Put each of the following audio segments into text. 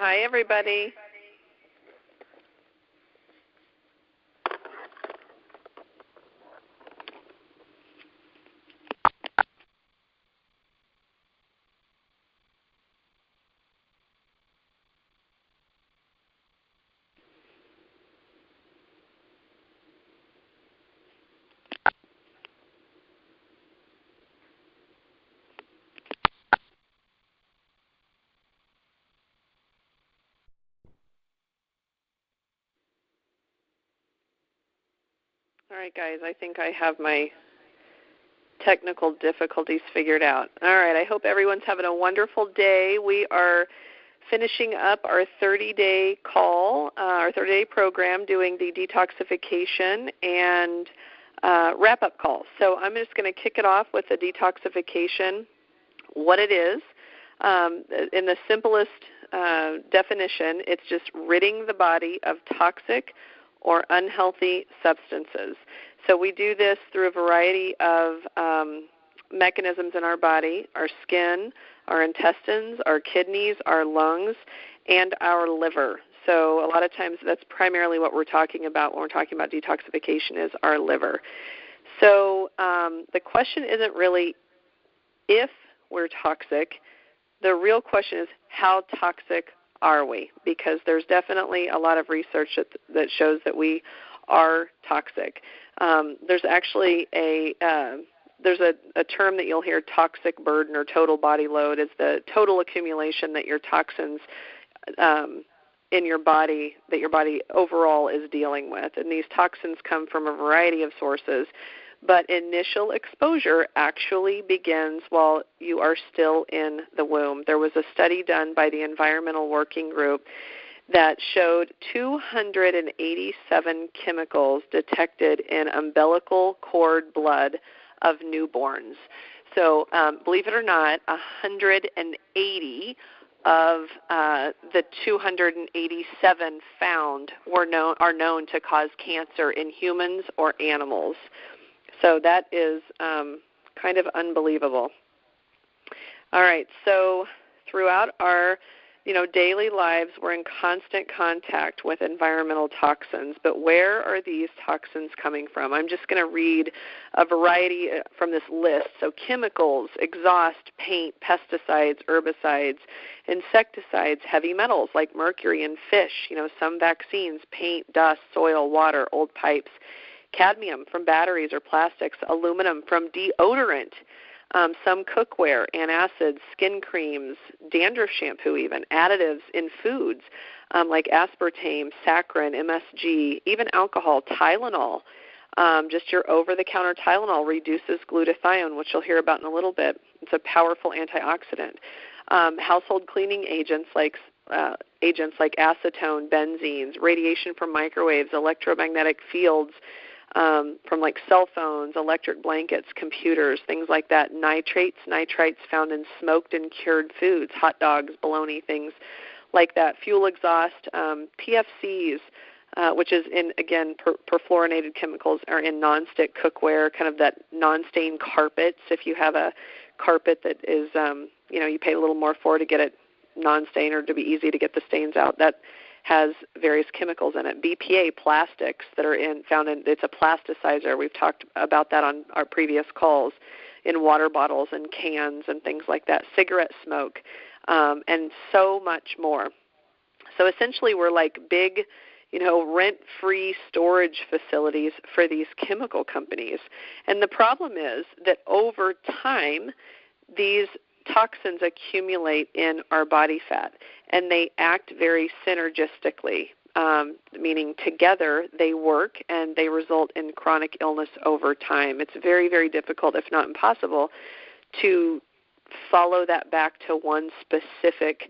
Hi, everybody. All right, guys, I think I have my technical difficulties figured out. All right, I hope everyone's having a wonderful day. We are finishing up our 30-day call, our 30-day program, doing the detoxification and wrap-up call. So I'm just going to kick it off with the detoxification, what it is. In the simplest definition, it's just ridding the body of toxic or unhealthy substances. So we do this through a variety of mechanisms in our body, our skin, our intestines, our kidneys, our lungs, and our liver. So a lot of times that's primarily what we're talking about when we're talking about detoxification is our liver. So the question isn't really if we're toxic. The real question is how toxic are we? Because there's definitely a lot of research that shows that we are toxic. There's actually a term that you'll hear, toxic burden or total body load, is the total accumulation that your toxins in your body, that your body overall is dealing with. And these toxins come from a variety of sources. But initial exposure actually begins while you are still in the womb. There was a study done by the Environmental Working Group that showed 287 chemicals detected in umbilical cord blood of newborns. So believe it or not, 180 of the 287 found are known to cause cancer in humans or animals. So that is kind of unbelievable. All right, so throughout our daily lives, we're in constant contact with environmental toxins, but where are these toxins coming from? I'm just going to read a variety from this list. So chemicals, exhaust, paint, pesticides, herbicides, insecticides, heavy metals like mercury and fish, some vaccines, paint, dust, soil, water, old pipes, cadmium from batteries or plastics, aluminum from deodorant, some cookware, antacids, skin creams, dandruff shampoo even, additives in foods like aspartame, saccharin, MSG, even alcohol, Tylenol. Just your over-the-counter Tylenol reduces glutathione, which you'll hear about in a little bit. It's a powerful antioxidant. Household cleaning agents like acetone, benzenes, radiation from microwaves, electromagnetic fields, from like cell phones, electric blankets, computers, things like that. Nitrites found in smoked and cured foods, hot dogs, bologna, things like that. Fuel exhaust, PFCs, which is in, again, perfluorinated chemicals, are in nonstick cookware, kind of that non-stain carpets. If you have a carpet that is, you pay a little more for to get it non-stain or to be easy to get the stains out, that has various chemicals in it. BPA plastics that are found in, it's a plasticizer. We've talked about that on our previous calls, in water bottles and cans and things like that. Cigarette smoke, and so much more. So essentially we're like big, rent-free storage facilities for these chemical companies. And the problem is that over time, these toxins accumulate in our body fat, and they act very synergistically, meaning together they work and they result in chronic illness over time. It's very, very difficult, if not impossible, to follow that back to one specific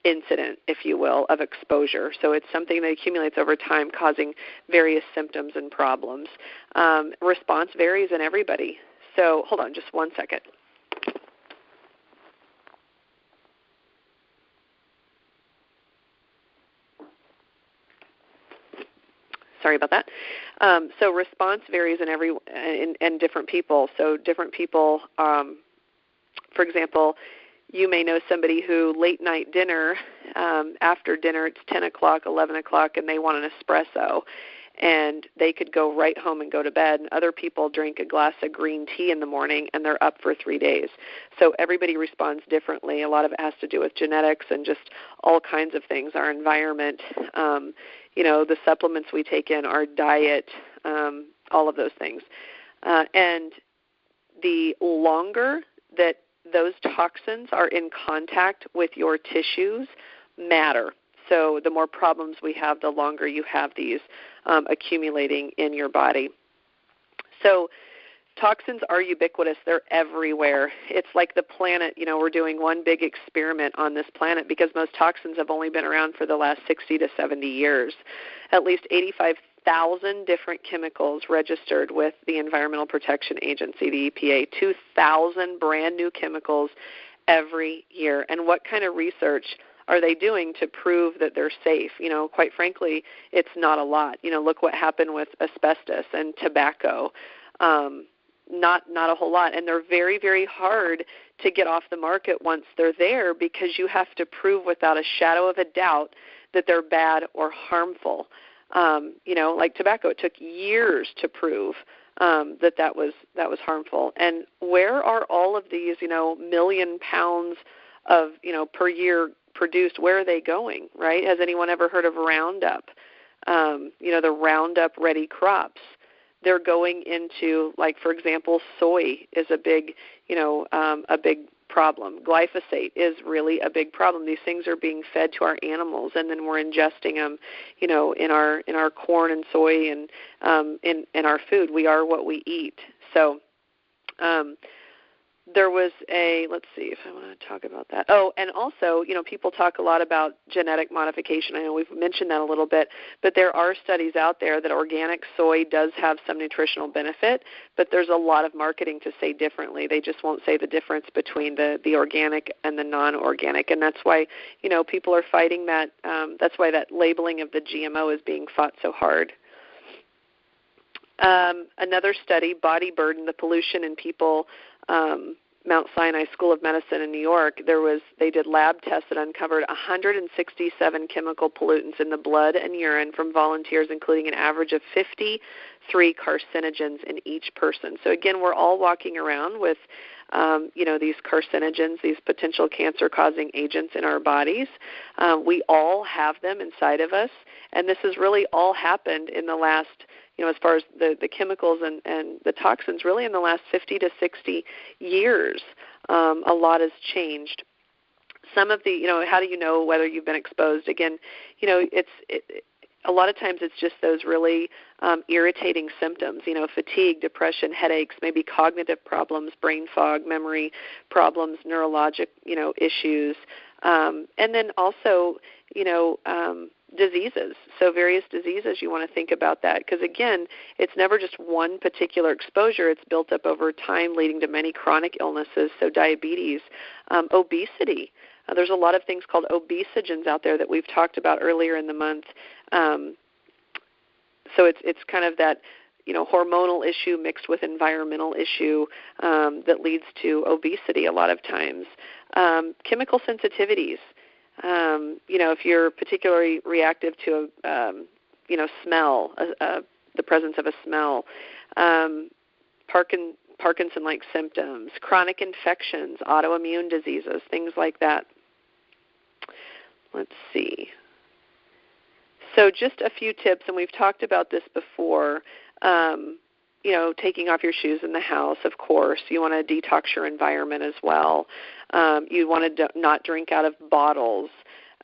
incident, if you will, of exposure. So it's something that accumulates over time, causing various symptoms and problems. Response varies in everybody. So hold on just one second. Sorry about that. So response varies in different people. So different people, for example, you may know somebody who late night dinner, after dinner, it's 10 o'clock, 11 o'clock, and they want an espresso. And they could go right home and go to bed. And other people drink a glass of green tea in the morning, and they're up for 3 days. So everybody responds differently. A lot of it has to do with genetics and just all kinds of things, our environment, the supplements we take in, our diet, all of those things. And the longer that those toxins are in contact with your tissues matter. So the more problems we have, the longer you have these accumulating in your body. So toxins are ubiquitous. They're everywhere. It's like the planet, we're doing one big experiment on this planet because most toxins have only been around for the last 60 to 70 years. At least 85,000 different chemicals registered with the Environmental Protection Agency, the EPA, 2,000 brand new chemicals every year. And what kind of research are they doing to prove that they're safe? Quite frankly, it's not a lot. Look what happened with asbestos and tobacco. Not a whole lot. And they're very, very hard to get off the market once they're there because you have to prove without a shadow of a doubt that they're bad or harmful. Like tobacco, it took years to prove that was harmful. And where are all of these, million pounds of, per year produced, where are they going, right? Has anyone ever heard of Roundup? The Roundup ready crops. They're going into, like, for example, soy is a big problem. Glyphosate is really a big problem. These things are being fed to our animals, and then we're ingesting them, in our corn and soy and in our food. We are what we eat. So there was let's see if I want to talk about that. Oh, and also, people talk a lot about genetic modification. I know we've mentioned that a little bit, but there are studies out there that organic soy does have some nutritional benefit, but there's a lot of marketing to say differently. They just won't say the difference between the organic and the non-organic, and that's why, people are fighting that. That's why that labeling of the GMO is being fought so hard. Another study, body burden, the pollution in people, Mount Sinai School of Medicine in New York, they did lab tests that uncovered 167 chemical pollutants in the blood and urine from volunteers, including an average of 53 carcinogens in each person. So again, we're all walking around with these carcinogens, these potential cancer-causing agents in our bodies. We all have them inside of us, and this has really all happened in the last, as far as the chemicals and the toxins, really in the last 50 to 60 years. A lot has changed. Some of the, how do you know whether you've been exposed? Again, a lot of times it's just those really irritating symptoms, fatigue, depression, headaches, maybe cognitive problems, brain fog, memory problems, neurologic, issues, and then also, diseases. So various diseases, you want to think about that because, again, it's never just one particular exposure. It's built up over time, leading to many chronic illnesses, so diabetes, obesity. There's a lot of things called obesogens out there that we've talked about earlier in the month. So it's kind of that, hormonal issue mixed with environmental issue that leads to obesity a lot of times. Chemical sensitivities. If you're particularly reactive to smell, the presence of a smell, Parkinson-like symptoms, chronic infections, autoimmune diseases, things like that. Let's see. So just a few tips, and we've talked about this before. Taking off your shoes in the house, of course. You want to detox your environment as well. You want to not drink out of bottles.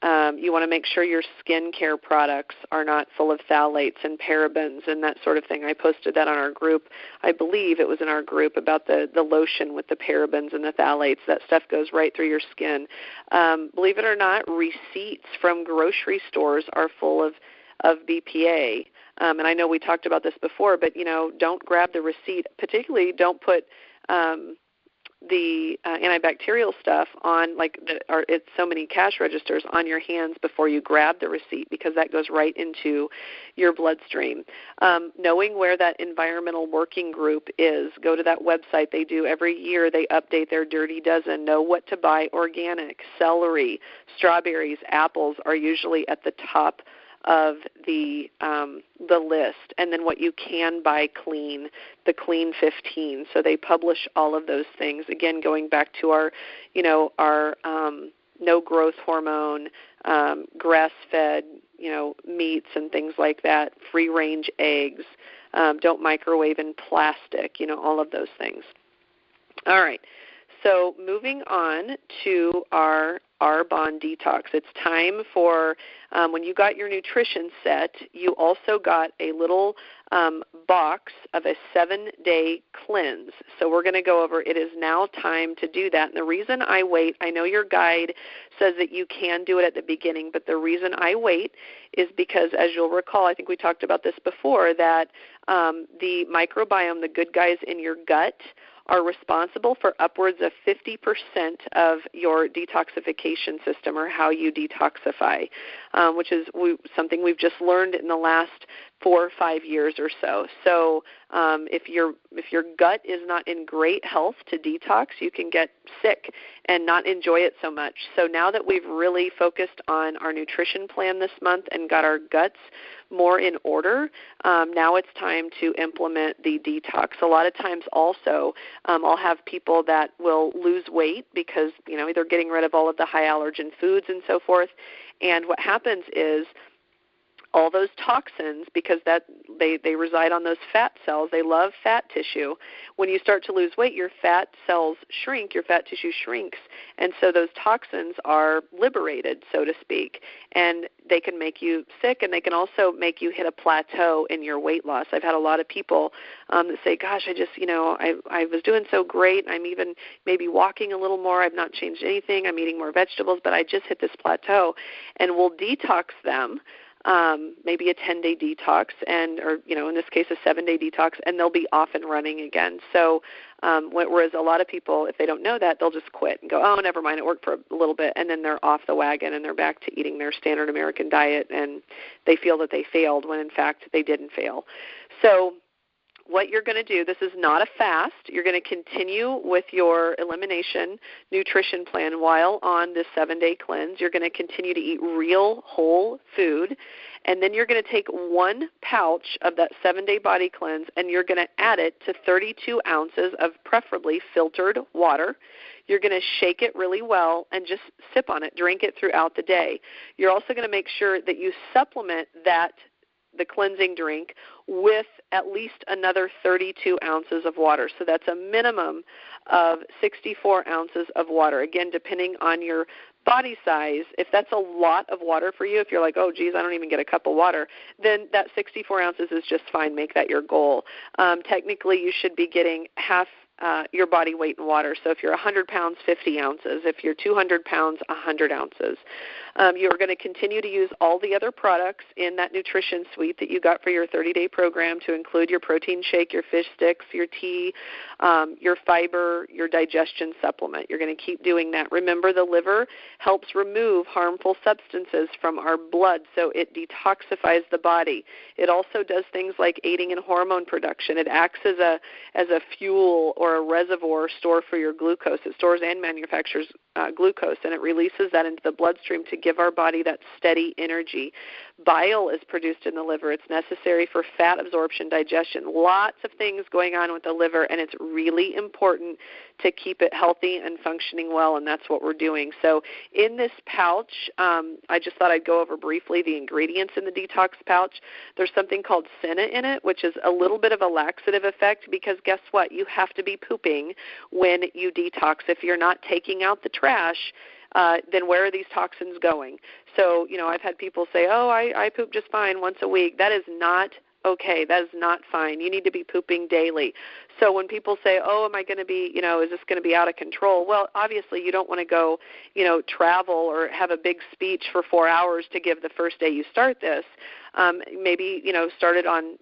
You want to make sure your skincare products are not full of phthalates and parabens and that sort of thing. I posted that on our group. I believe it was in our group about the lotion with the parabens and the phthalates. That stuff goes right through your skin. Believe it or not, receipts from grocery stores are full of BPA. And I know we talked about this before, but, don't grab the receipt. Particularly, don't put the antibacterial stuff on, like, it's so many cash registers on your hands before you grab the receipt, because that goes right into your bloodstream. Knowing where that environmental working group is, go to that website. They do every year. They update their Dirty Dozen. Know what to buy organic. Celery, strawberries, apples are usually at the top of the list, and then what you can buy clean, the Clean 15. So they publish all of those things. Again, going back to our no growth hormone, grass-fed, meats and things like that, free-range eggs, don't microwave in plastic, all of those things. All right. So moving on to our Arbonne Detox. It's time for, when you got your nutrition set, you also got a little box of a 7-day cleanse. So we're going to go over, it is now time to do that. And the reason I wait, I know your guide says that you can do it at the beginning, but the reason I wait is because, as you'll recall, I think we talked about this before, that the microbiome, the good guys in your gut, are responsible for upwards of 50% of your detoxification system, or how you detoxify, which is something we've just learned in the last 4 or 5 years or so. So if your gut is not in great health to detox, you can get sick and not enjoy it so much. So now that we've really focused on our nutrition plan this month and got our guts more in order, now it's time to implement the detox. A lot of times also I'll have people that will lose weight because, they're getting rid of all of the high allergen foods and so forth. And what happens is, all those toxins, because they reside on those fat cells, they love fat tissue. When you start to lose weight, your fat cells shrink, your fat tissue shrinks, and so those toxins are liberated, so to speak, and they can make you sick, and they can also make you hit a plateau in your weight loss. I've had a lot of people that say, gosh, I just, I was doing so great. I'm even maybe walking a little more. I've not changed anything. I'm eating more vegetables, but I just hit this plateau, and we'll detox them. Maybe a 10-day detox, or in this case a 7-day detox, and they'll be off and running again. So whereas a lot of people, if they don't know that, they'll just quit and go, oh, never mind, it worked for a little bit, and then they're off the wagon and they're back to eating their standard American diet, and they feel that they failed when in fact they didn't fail. So what you're going to do, this is not a fast. You're going to continue with your elimination nutrition plan while on this 7-day cleanse. You're going to continue to eat real whole food, and then you're going to take 1 pouch of that 7-day body cleanse, and you're going to add it to 32 ounces of preferably filtered water. You're going to shake it really well and just sip on it, drink it throughout the day. You're also going to make sure that you supplement the cleansing drink with at least another 32 ounces of water. So that's a minimum of 64 ounces of water. Again, depending on your body size, if that's a lot of water for you, if you're like, oh, geez, I don't even get a cup of water, then that 64 ounces is just fine. Make that your goal. Technically, you should be getting half your body weight in water. So if you're 100 pounds, 50 ounces. If you're 200 pounds, 100 ounces. You're going to continue to use all the other products in that nutrition suite that you got for your 30-day program, to include your protein shake, your fish sticks, your tea, your fiber, your digestion supplement. You're going to keep doing that. Remember, the liver helps remove harmful substances from our blood, so it detoxifies the body. It also does things like aiding in hormone production. It acts as a fuel or a reservoir store for your glucose. It stores and manufactures glucose, and it releases that into the bloodstream to give our body that steady energy. Bile is produced in the liver. It's necessary for fat absorption, digestion. Lots of things going on with the liver, and it's really important to keep it healthy and functioning well, and that's what we're doing. So in this pouch, I just thought I'd go over briefly the ingredients in the detox pouch. There's something called Senna in it, which is a little bit of a laxative effect, because guess what? You have to be pooping when you detox. If you're not taking out the trash, then where are these toxins going? So, I've had people say, oh, I poop just fine once a week. That is not okay. That is not fine. You need to be pooping daily. So when people say, oh, am I going to be, is this going to be out of control? Well, obviously you don't want to go, travel or have a big speech for 4 hours to give the first day you start this. Maybe, start it on,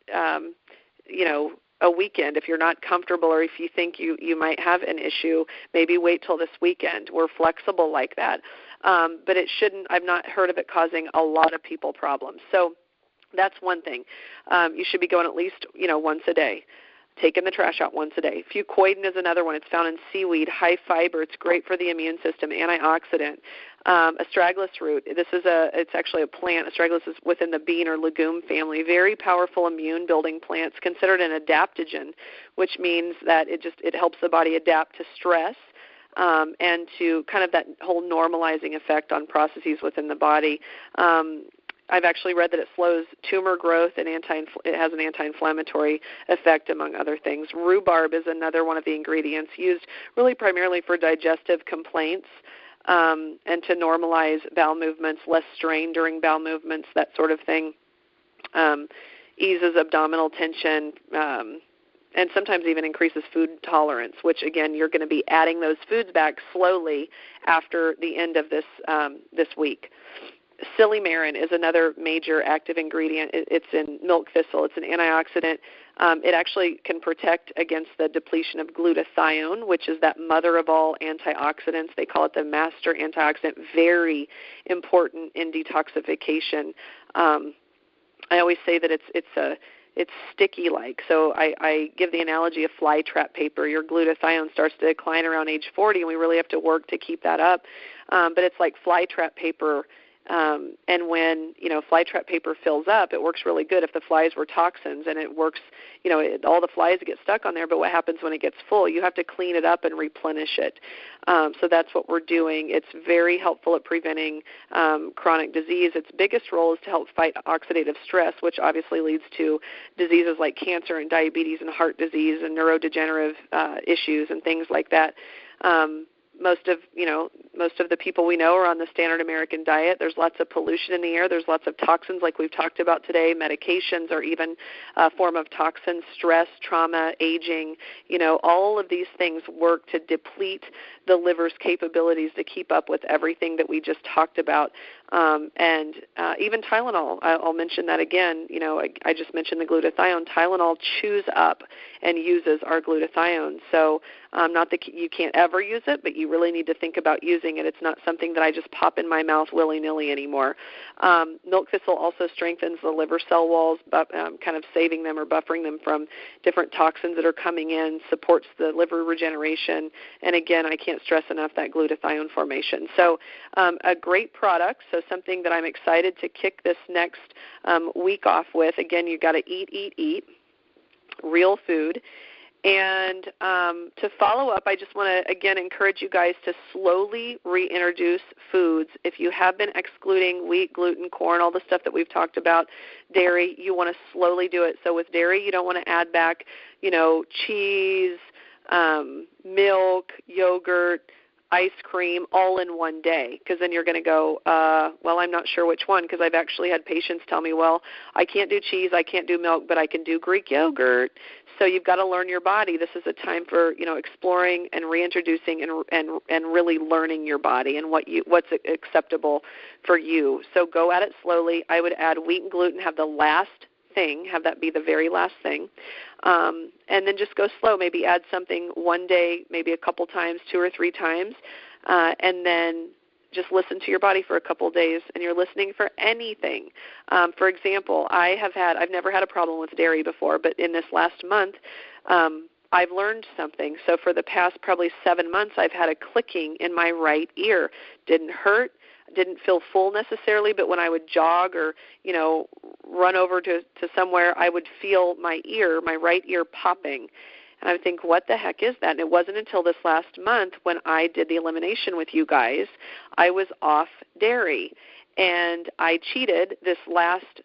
a weekend. If you're not comfortable or if you think you might have an issue, maybe wait till this weekend. We're flexible like that. But it shouldn't, I've not heard of it causing a lot of people problems. So that's one thing. You should be going at least, once a day. Taking the trash out once a day. Fucoidan is another one. It's found in seaweed, high fiber. It's great for the immune system, antioxidant. Astragalus root. It's actually a plant. Astragalus is within the bean or legume family. Very powerful immune building plants. Considered an adaptogen, which means that it helps the body adapt to stress. And to kind of that whole normalizing effect on processes within the body. I've actually read that it slows tumor growth and it has an anti-inflammatory effect, among other things. Rhubarb is another one of the ingredients used really primarily for digestive complaints and to normalize bowel movements, less strain during bowel movements, that sort of thing. Eases abdominal tension, and sometimes even increases food tolerance, which, again, you're going to be adding those foods back slowly after the end of this week. Silymarin is another major active ingredient. It's in milk thistle. It's an antioxidant. It actually can protect against the depletion of glutathione, which is that mother of all antioxidants. They call it the master antioxidant. Very important in detoxification. I always say that it's sticky-like. So I give the analogy of fly trap paper. Your glutathione starts to decline around age 40, and we really have to work to keep that up. But it's like fly trap paper. And when, fly trap paper fills up, it works really good if the flies were toxins, and it works, all the flies get stuck on there, but what happens when it gets full? You have to clean it up and replenish it. So that's what we're doing. It's very helpful at preventing chronic disease. Its biggest role is to help fight oxidative stress, which obviously leads to diseases like cancer and diabetes and heart disease and neurodegenerative issues and things like that. Most of the people we know are on the standard American diet. There's lots of pollution in the air. There's lots of toxins like we've talked about today. Medications are even a form of toxins. Stress, trauma, aging, all of these things work to deplete the liver's capabilities to keep up with everything that we just talked about. And even Tylenol, I'll mention that again. I just mentioned the glutathione. Tylenol chews up and uses our glutathione. So not that you can't ever use it, but you really need to think about using it. It's not something that I just pop in my mouth willy-nilly anymore. Milk thistle also strengthens the liver cell walls, kind of saving them or buffering them from different toxins that are coming in, supports the liver regeneration. And again, I can't stress enough that glutathione formation. So a great product, so something that I'm excited to kick this next week off with. Again, you got to eat, real food. And to follow up, I just want to, again, encourage you guys to slowly reintroduce foods. If you have been excluding wheat, gluten, corn, all the stuff that we've talked about, dairy, you want to slowly do it. So with dairy, you don't want to add back, cheese, milk, yogurt, ice cream all in one day, because then you're going to go, well, I'm not sure which one, because I've actually had patients tell me, well, I can't do cheese, I can't do milk, but I can do Greek yogurt. So you've got to learn your body. This is a time for, exploring and reintroducing and really learning your body and what's acceptable for you. So go at it slowly. I would add wheat and gluten, have the last thing, have that be the very last thing. And then just go slow. Maybe add something one day, maybe a couple times, 2 or 3 times, and then just listen to your body for a couple of days, and you're listening for anything. For example, I've never had a problem with dairy before, but in this last month, I've learned something. So for the past probably 7 months, I've had a clicking in my right ear. Didn't hurt, didn't feel full necessarily, but when I would jog or, run over to somewhere, I would feel my right ear popping. And I would think, what the heck is that? And it wasn't until this last month when I did the elimination with you guys, I was off dairy. And I cheated this last,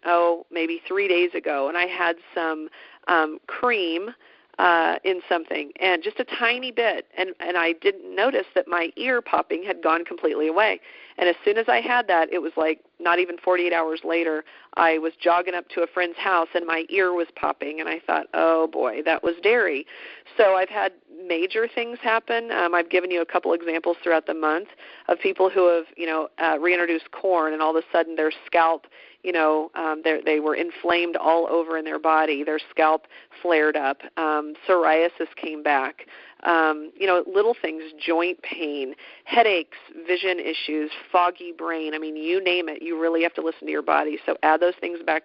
maybe 3 days ago, and I had some cream in something, and just a tiny bit, and I didn't notice that my ear popping had gone completely away. And as soon as I had that, it was like not even 48 hours later, I was jogging up to a friend's house, and my ear was popping, and I thought, oh boy, that was dairy. So I've had major things happen. I've given you a couple examples throughout the month of people who have, reintroduced corn, and all of a sudden their scalp, they were inflamed all over in their body. Their scalp flared up. Psoriasis came back. Little things, joint pain, headaches, vision issues, foggy brain. I mean, you name it. You really have to listen to your body. So add those things back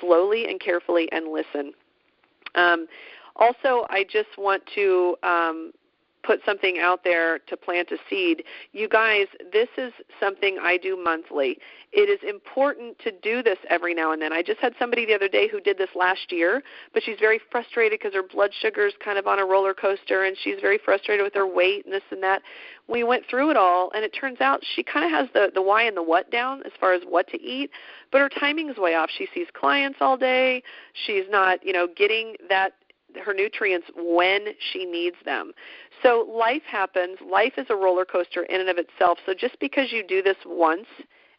slowly and carefully and listen. Also, I just want to put something out there to plant a seed. You guys, this is something I do monthly. It is important to do this every now and then. I just had somebody the other day who did this last year, but she's very frustrated because her blood sugar is kind of on a roller coaster, and she's very frustrated with her weight and this and that. We went through it all, and it turns out she kind of has the why and the what down as far as what to eat, but her timing is way off. She sees clients all day. She's not, getting her nutrients when she needs them. So life happens. Life is a roller coaster in and of itself. So just because you do this once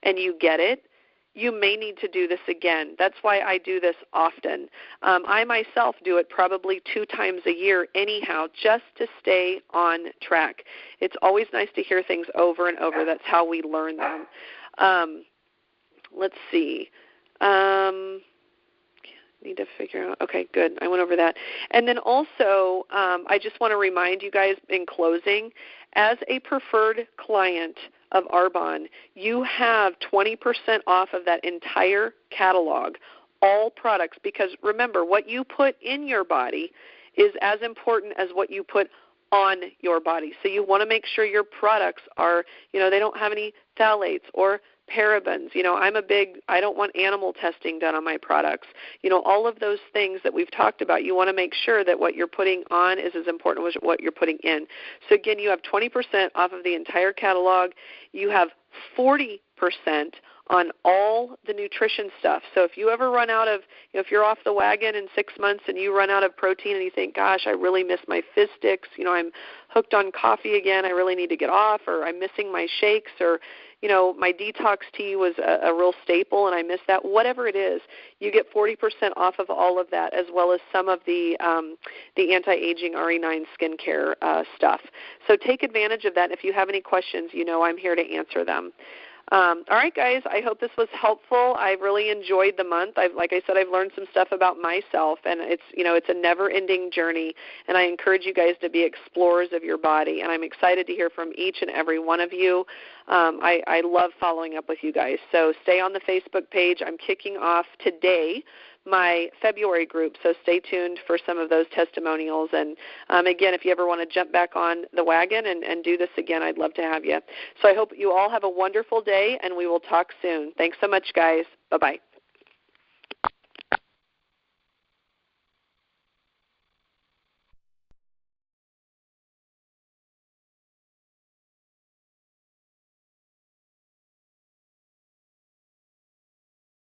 and you get it, you may need to do this again. That's why I do this often. I myself do it probably 2 times a year anyhow, just to stay on track. It's always nice to hear things over and over. That's how we learn them. Let's see. Need to figure out. Okay, good. I went over that. And then also, I just want to remind you guys in closing, as a preferred client of Arbonne, you have 20% off of that entire catalog, all products, because remember, what you put in your body is as important as what you put on your body. So you want to make sure your products are, they don't have any phthalates or parabens. I don't want animal testing done on my products. All of those things that we've talked about, you want to make sure that what you're putting on is as important as what you're putting in. So again, you have 20% off of the entire catalog. You have 40% on all the nutrition stuff. So if you ever run out of, if you're off the wagon in 6 months and you run out of protein and you think, gosh, I really miss my fizz sticks, I'm hooked on coffee again, I really need to get off, or I'm missing my shakes, or my detox tea was a real staple and I miss that. Whatever it is, you get 40% off of all of that, as well as some of the anti-aging RE9 skincare stuff. So take advantage of that. And if you have any questions, I'm here to answer them. All right, guys, I hope this was helpful. I really enjoyed the month. Like I said, I've learned some stuff about myself, and it's a never-ending journey, and I encourage you guys to be explorers of your body, and I'm excited to hear from each and every one of you. I love following up with you guys, so stay on the Facebook page. I'm kicking off today my February group, so stay tuned for some of those testimonials. And again, if you ever want to jump back on the wagon and do this again, I'd love to have you. So I hope you all have a wonderful day, and we will talk soon. Thanks so much, guys. Bye-bye.